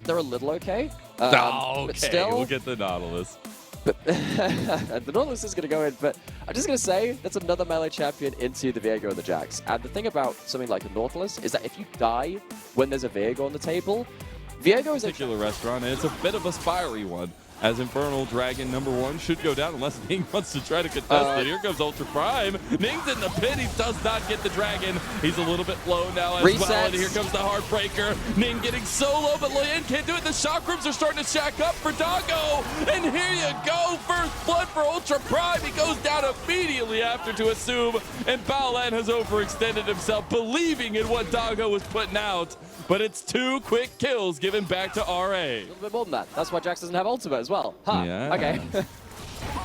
they're a little okay. Okay, but still, we'll get the Nautilus. But the Nautilus is going to go in, but I'm just going to say that's another melee champion into the Viego and the Jax. And the thing about something like the Nautilus is that if you die when there's a Viego on the table, Viego is a particular restaurant, and it's a bit of a fiery one. As Infernal Dragon #1 should go down unless Ning wants to try to contest it. Here comes Ultra Prime. Ning's in the pit. He does not get the dragon. He's a little bit low now as well. And here comes the Heartbreaker. Ning getting so low, but Lian can't do it. The chakrams are starting to shack up for Doggo. And here you go. First blood for Ultra Prime. He goes down immediately after to assume. And Baolan has overextended himself, believing in what Doggo was putting out. But it's 2 quick kills given back to RA. A little bit more than that. That's why Jax doesn't have ultimate as well. Huh. Yeah. Okay.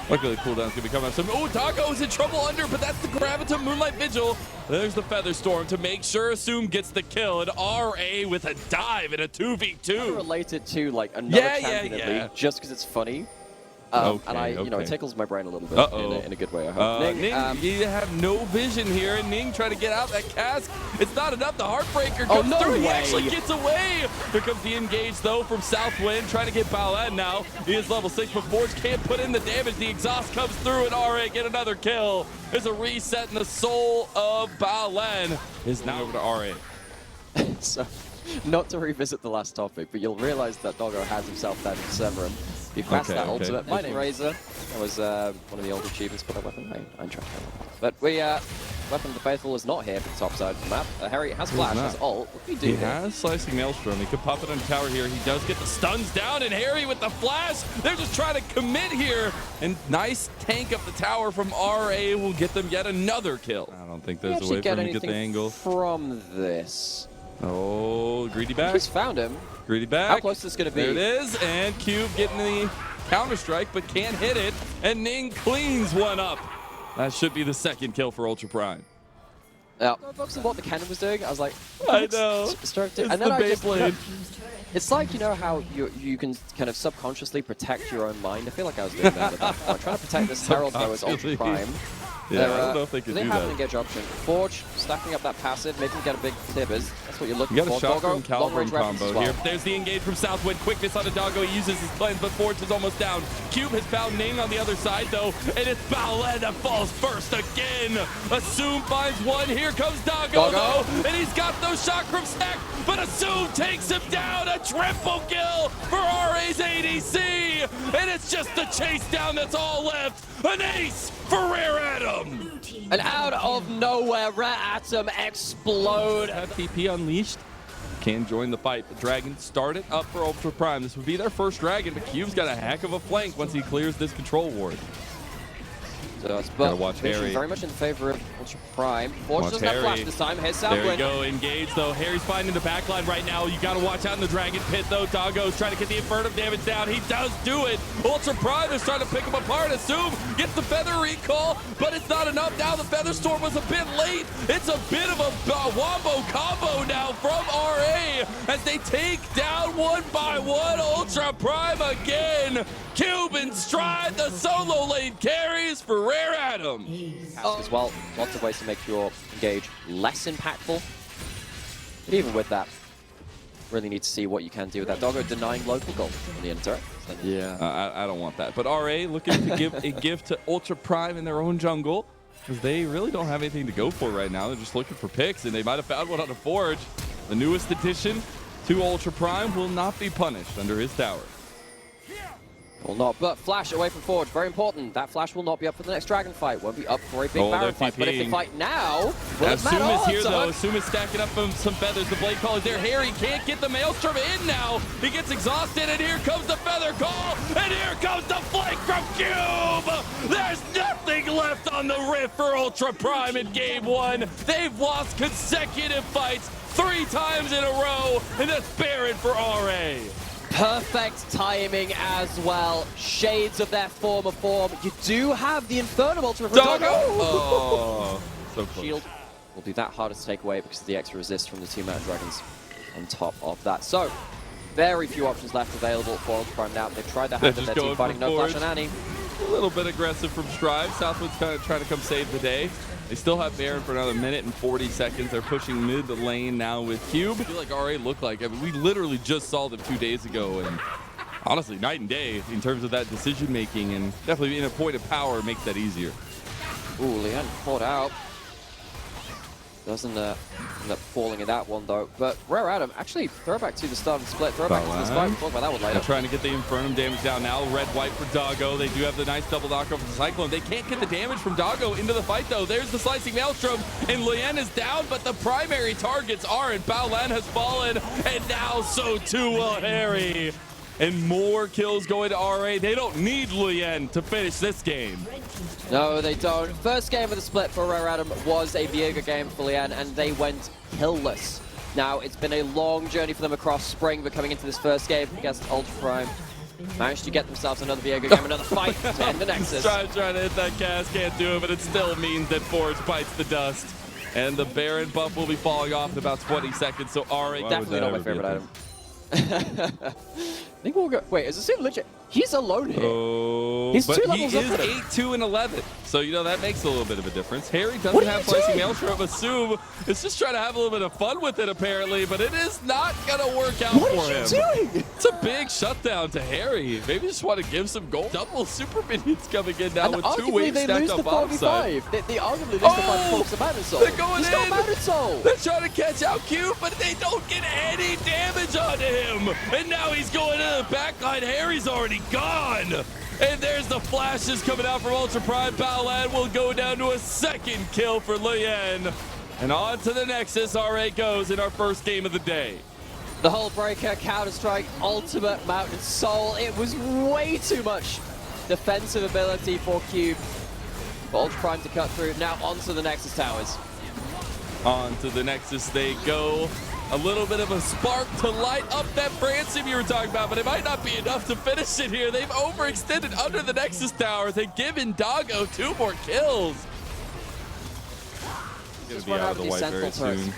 Luckily, the cooldown's going to be coming up. Oh, Doggo's in trouble under, but that's the Graviton Moonlight Vigil. There's the Feather Storm to make sure Assume gets the kill. And RA with a dive in a 2v2. Related to like another champion in League, just because it's funny. And you know, it tickles my brain a little bit in a good way, I hope. Ning, you have no vision here, and Ning trying to get out that cask. It's not enough. The Heartbreaker comes through. He actually gets away. Here comes the engage, though, from Southwind, trying to get Baolan now. He is level 6, but Forge can't put in the damage. The exhaust comes through, and RA get another kill. There's a reset, and the soul of Baolan is now over to RA. So, not to revisit the last topic, but you'll realize that Doggo has himself that in Severin. He passed that ultimate. My name Razor. That was one of the old achievements for that weapon. I'm trying to. But Weapon of the Faithful is not here for the top side of the map. Harry has flash, has ult. What do we do He here? has Slicing Maelstrom. He could pop it on the tower here. He does get the stuns down, and Harry with the flash. They're just trying to commit here. And nice tank up the tower from RA will get them yet another kill. I don't think there's a way for him to get the angle. From this. Oh, greedy back. He's found him. Greedy back. How close is this going to be? There it is, and Cube getting the counter-strike, but can't hit it, and Ning cleans one up. That should be the second kill for Ultra Prime. Yeah. Focusing on what the cannon was doing, I was like, I know. It's and then I just, it's like, you know how you can kind of subconsciously protect your own mind? I feel like I was doing that at that point. Trying to protect this Herald, though, as Ultra Prime. Yeah, I don't know if they can do that. They have an engage option. Forge, stacking up that passive, making him get a big tibbers. That's what you're looking for. You got a shotgun Calvary combo here. There's the engage from Southwind. Quickness on a Doggo. He uses his cleanse, but Forge is almost down. Cube has found Ning on the other side, though, and it's Baolan that falls first again. Assume finds one. Here comes Doggo, though, and he's got those chakram stacked, but Assume takes him down. A triple kill for RA's ADC, and it's just the chase down that's all left. An ace for Rare Atom. And out of nowhere, Rare Atom explode. That TP unleashed. Can join the fight. The Dragon started up for Ultra Prime. This would be their first Dragon, but Cube's got a heck of a flank once he clears this control ward. So it's watch Harry. Very much in favor of Ultra Prime. Forge doesn't have flash this time. Here's Southwind. There we go. Engage, though. Harry's finding the backline right now. You got to watch out in the Dragon Pit, though. Doggo's trying to get the Inferno damage down. He does do it. Ultra Prime is trying to pick him apart. Assume gets the Feather recall, but it's not enough. Now the Feather Storm was a bit late. It's a bit of a wombo combo now from RA as they take down one by one. Ultra Prime again. Cube in stride. The solo lane carries for Rare Atom. As well, lots of ways to make your engage less impactful. But even with that, really need to see what you can do with that. Doggo denying local gold on the inter. Yeah, I don't want that. But RA looking to give a gift to Ultra Prime in their own jungle because they really don't have anything to go for right now. They're just looking for picks, and they might have found one on a Forge. The newest addition to Ultra Prime will not be punished under his tower. Will not, but flash away from Forge, very important. That flash will not be up for the next dragon fight. Won't be up for a big Baron fight. But if they fight now, Assume is here though. Assume is stacking up some feathers. The Blade Call is there. Harry can't get the Maelstrom in now. He gets exhausted, and here comes the Feather Call, and here comes the flank from Cube. There's nothing left on the Rift for Ultra Prime in Game 1. They've lost consecutive fights 3 times in a row, and that's Baron for RA. Perfect timing as well. Shades of their former form. You do have the Infernal Ultimate from Doggo. Oh, so close. Shield will be that harder to take away because of the extra resist from the 2 Mountain Dragons on top of that. So, very few options left available for Ultra Prime now. They've tried their hand at their team fighting. No flash on Annie. A little bit aggressive from Strive. Southwood's kind of trying to come save the day. They still have Baron for another minute and 40 seconds. They're pushing mid the lane now with Cube. I feel like RA look like, I mean, we literally just saw them 2 days ago, and honestly, night and day in terms of that decision making, and definitely being a point of power makes that easier. Ooh, Leon caught out. Doesn't end up falling in that one though. But Rare Adam, actually, throwback to the start of the split. Throwback to the split. We'll talk about that one later. They're trying to get the Infernum damage down now. Red-white for Doggo. They do have the nice double knockoff of the Cyclone. They can't get the damage from Doggo into the fight though. There's the Slicing Maelstrom, and Lien is down, but the primary targets aren't. Baolan has fallen, and now so too will Harry. And more kills going to RA. They don't need Lien to finish this game. No, they don't. First game of the split for Rare Adam was a Viega game for Lien, and they went killless. Now, it's been a long journey for them across spring, but coming into this first game against Ultra Prime, managed to get themselves another Viega game, another fight to end the Nexus. Trying to hit that cast, can't do it, but it still means that Forge bites the dust. And the Baron buff will be falling off in about 20 seconds, so RA... Definitely not my favorite item. I think we'll go. Wait, is this legit? He's alone here. Oh, he's but 2 levels up. He is 8-2 and 11. So, you know, that makes a little bit of a difference. Harry doesn't have Slicing Maelstrom. Assume it's just trying to have a little bit of fun with it, apparently, but it is not going to work out for him. What are you doing? It's a big shutdown to Harry. Maybe just want to give some gold. Double super minions coming in now and with 2 waves stacked on bottom side. They arguably lose the 5 for Mountain Soul. They're going He's got Mountain Soul. They're trying to catch out Cube, but they don't get any damage onto him. And now he's going to the backline. Harry's already gone. And there's the flashes coming out from Ultra Prime. Baolan will go down to a second kill for Lien. And on to the Nexus, RA goes in our first game of the day. The Hull Breaker, Counter-Strike, Ultimate Mountain Soul. It was way too much defensive ability for Cube. For Ultra Prime to cut through. Now onto the Nexus Towers. On to the Nexus they go. A little bit of a spark to light up that Branson you were talking about, but it might not be enough to finish it here. They've overextended under the Nexus Towers and given Doggo 2 more kills. Just run out of these Sentinel turrets.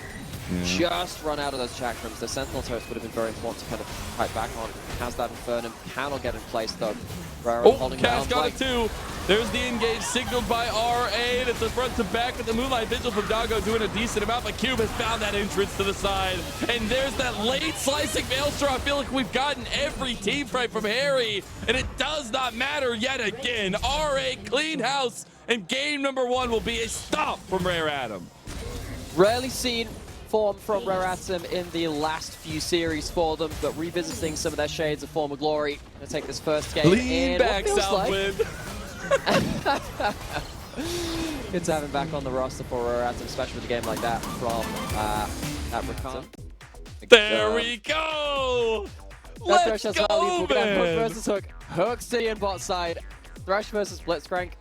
Just run out of those chakrams. The Sentinel turrets would have been very important to kind of fight back on. Has that Infernum, cannot get in place though. Cass got it too. There's the engage signaled by RA, and it's a front to back with the Moonlight Vigil from Doggo doing a decent amount, but Cube has found that entrance to the side. And there's that late Slicing Maelstrom. I feel like we've gotten every team fight from Harry, and it does not matter yet again. RA clean house, and game number 1 will be a stop from Rare Adam. Rarely seen form from Rare Atom in the last few series for them, but revisiting some of their shades of former glory. Gonna take this first game Lean back, Southwind. Good to have him back on the roster for Rare Atom, especially with a game like that from Abricon. There we go! Let's go, man! Hook versus Hook. Hook City and bot side. Thresh versus Blitzcrank.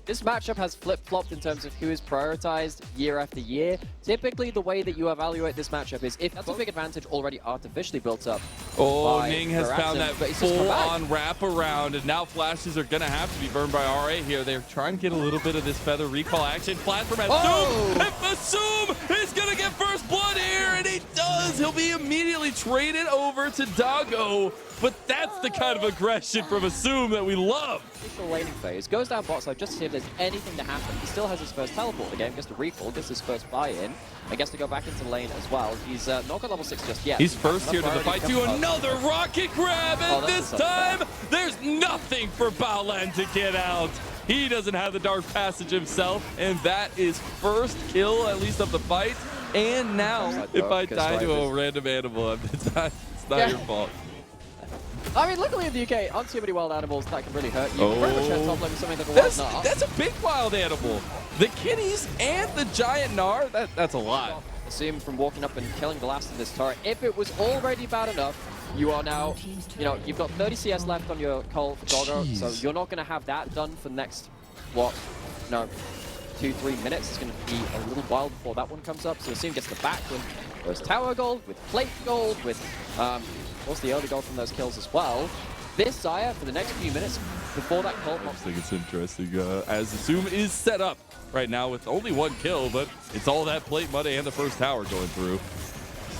This matchup has flip-flopped in terms of who is prioritized year after year. Typically, the way that you evaluate this matchup is if that's a big advantage already artificially built up. Oh, Ning has found that full-on wraparound, and now flashes are going to have to be burned by RA here. They're trying to get a little bit of this feather recall action. Flat from Assume, and Assume is going to get first blood here, and he does. He'll be immediately traded over to Doggo, but that's the kind of aggression from Assume that we love. Laning phase, goes down bot side just to see if there's anything to happen. He still has his first teleport of the game, gets to recall, gets his first buy-in, and gets to go back into lane as well. He's not got level 6 just yet. He's first here to the fight to another rocket grab, and this time there's nothing for Baolan to get out. He doesn't have the Dark Passage himself, and that is first kill, at least of the fight. And now, if I die to a random animal, it's not your fault. I mean, luckily in the UK, aren't too many wild animals that can really hurt you. Very much at top lane with something like a wild Gnar. That's a big wild animal. The kitties and the giant Gnar, that's a lot. Assume from walking up and killing the last of this turret. If it was already bad enough, you are now, you've got 30 CS left on your Cole for Doggo, so you're not going to have that done for the next, 2-3 minutes. It's going to be a little while before that one comes up. So Assume gets the back with those tower gold, with plate gold, with also the early gold from those kills as well. This Xayah for the next few minutes before that cult. I think it's interesting as Assume is set up right now with only 1 kill, but it's all that plate money and the first tower going through.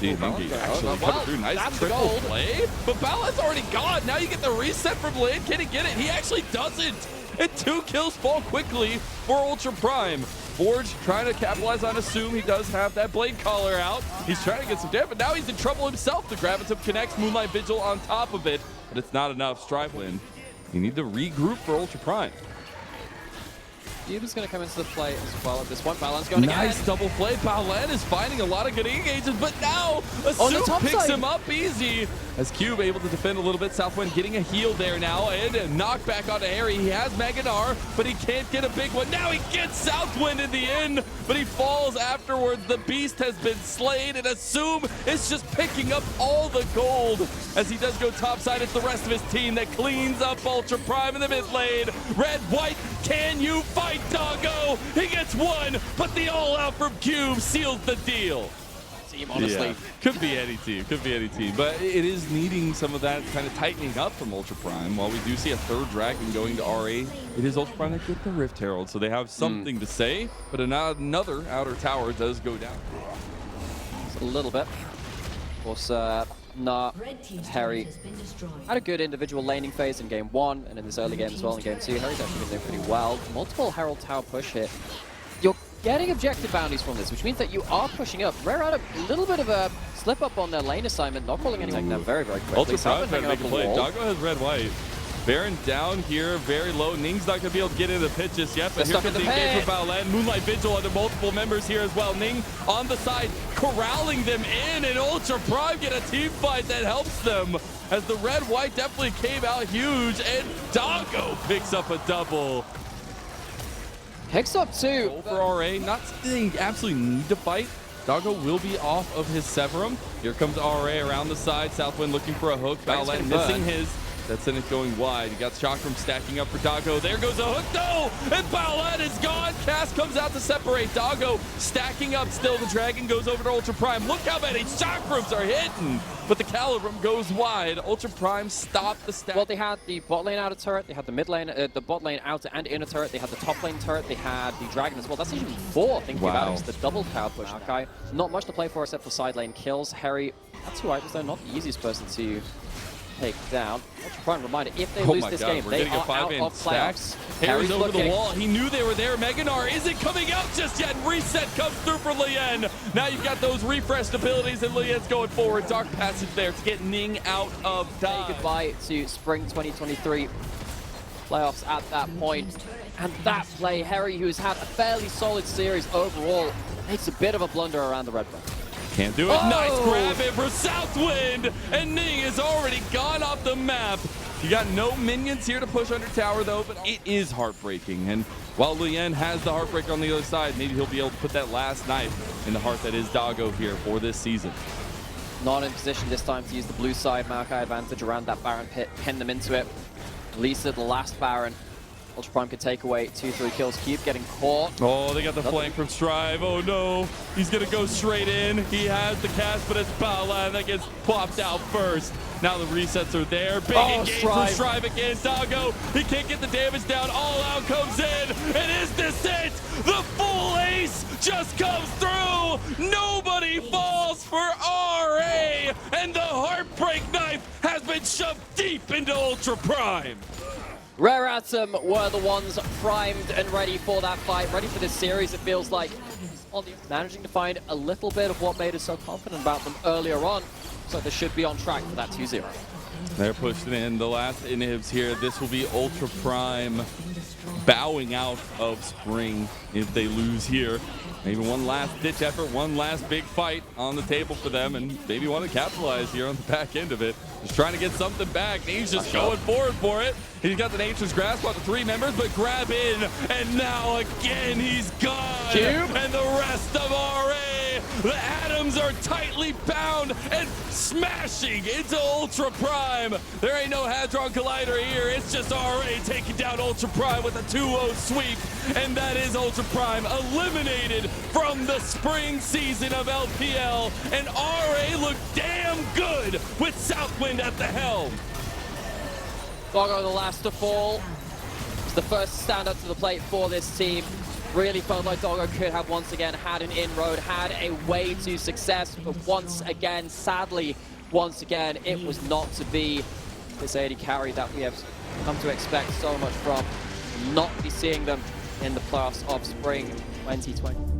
See, Ningy actually coming through. Nice triple play. But Balan's already gone. Now you get the reset from Lin. Can he get it? He actually doesn't. And 2 kills fall quickly for Ultra Prime. Forge trying to capitalize on Assume. He does have that Blade Collar out. He's trying to get some damage, but now he's in trouble himself. The Gravitum connects. Moonlight Vigil on top of it, but it's not enough. Strive Lin. You need to regroup for Ultra Prime. Cube is going to come into the play as well at this point. Balan's going nice again. Double play. Balan is finding a lot of good engages, but now Assume picks him up easy. As Cube able to defend a little bit. Southwind getting a heal there now, and a knockback onto Harry. He has Maganar, but he can't get a big one. Now he gets Southwind in the end, but he falls afterwards. The beast has been slain, and Assume is just picking up all the gold as he does go topside. It's the rest of his team that cleans up Ultra Prime in the mid lane. Red, white, can you fight Doggo? He gets one, but the all out from Cube seals the deal. Team, honestly. Yeah. Could be any team, but it is needing some of that kind of tightening up from Ultra Prime. While we do see a 3rd Dragon going to RA, it is Ultra Prime that get the Rift Herald, so they have something to say, but another outer tower does go down. Just a little bit. Of course, Harry had a good individual laning phase in game 1, and in this early game as well in game 2. Harry's actually been doing pretty well. Multiple Herald Tower push here. You're getting objective bounties from this, which means that you are pushing up. Rare had a little bit of a slip up on their lane assignment, not calling anything down very, very quickly. Ultra Prime had to make a play. Doggo has red, white. Baron down here, very low. Ning's not going to be able to get into the pit just yet, but here comes the engage for Balan. Moonlight Vigil under multiple members here as well. Ning on the side, corralling them in, and Ultra Prime get a team fight that helps them as the red-white definitely came out huge, and Doggo picks up a double. Picks up 2. For RA, not something they absolutely need to fight. Doggo will be off of his Severum. Here comes RA around the side. Southwind looking for a hook. Balan missing his. That's in it going wide. You got Chakram stacking up for Doggo. There goes a hook, no! And Balan is gone. Cass comes out to separate. Doggo stacking up still. The Dragon goes over to Ultra Prime. Look how many Chakrams are hitting. But the Calibrum goes wide. Ultra Prime stopped the stack. Well, they had the bot lane outer turret. They had the mid lane, the bot lane outer and inner turret. They had the top lane turret. They had the Dragon as well. That's even 4, thinking about it. It's the double power push. Okay. Not much to play for except for side lane kills. Harry, that's who items though, not the easiest person to take down. Ultra Prime reminder, if they lose this game, they are out of playoffs. Harry's over the wall. He knew they were there. Maganar isn't coming out just yet. Reset comes through for Lien. Now you've got those refreshed abilities, and Lien's going forward. Dark Passage there to get Ning out of dive. Say goodbye to Spring 2023 playoffs at that point. And that play, Harry, who's had a fairly solid series overall, makes a bit of a blunder around the red one. Can't do it. Oh. Nice grab in for Southwind, and Ning is already gone off the map. You got no minions here to push under tower though, but it is heartbreaking. And while Lien has the heartbreak on the other side, maybe he'll be able to put that last knife in the heart that is Doggo here for this season. Not in position this time to use the blue side Maokai advantage around that Baron pit, pin them into it. Lisa, the last Baron. Ultra Prime could take away 2-3 kills. Keep getting caught. Oh, they got the flank from Strive. Oh no, he's gonna go straight in. He has the cast, but it's Balan that gets popped out first. Now the resets are there. Big engage from Strive against Doggo. He can't get the damage down. All out comes in. And is this it? The full ace just comes through. Nobody falls for RA. And the heartbreak knife has been shoved deep into Ultra Prime. Rare Atom were the ones primed and ready for that fight, ready for this series, it feels like. Managing to find a little bit of what made us so confident about them earlier on. So they should be on track for that 2-0. They're pushing in the last inhibs here. This will be Ultra Prime bowing out of Spring if they lose here. Maybe one last ditch effort, one last big fight on the table for them, and maybe want to capitalize here on the back end of it. Just trying to get something back. He's just going forward for it. He's got the Nature's Grasp on the 3 members, but grab in, and now again he's gone. Cube. And the rest of RA, the atoms are tightly bound and smashing into Ultra Prime. There ain't no Hadron Collider here. It's just RA taking down Ultra Prime with a 2-0 sweep, and that is Ultra Prime eliminated from the spring season of LPL, and RA looked damn good with Southwind at the helm. Doggo the last to fall. It's the first to stand up to the plate for this team. Really felt like Doggo could have once again had an inroad, had a way to success, but once again, sadly, once again, it was not to be. This AD carry that we have come to expect so much from, not be seeing them in the playoffs of spring 2020.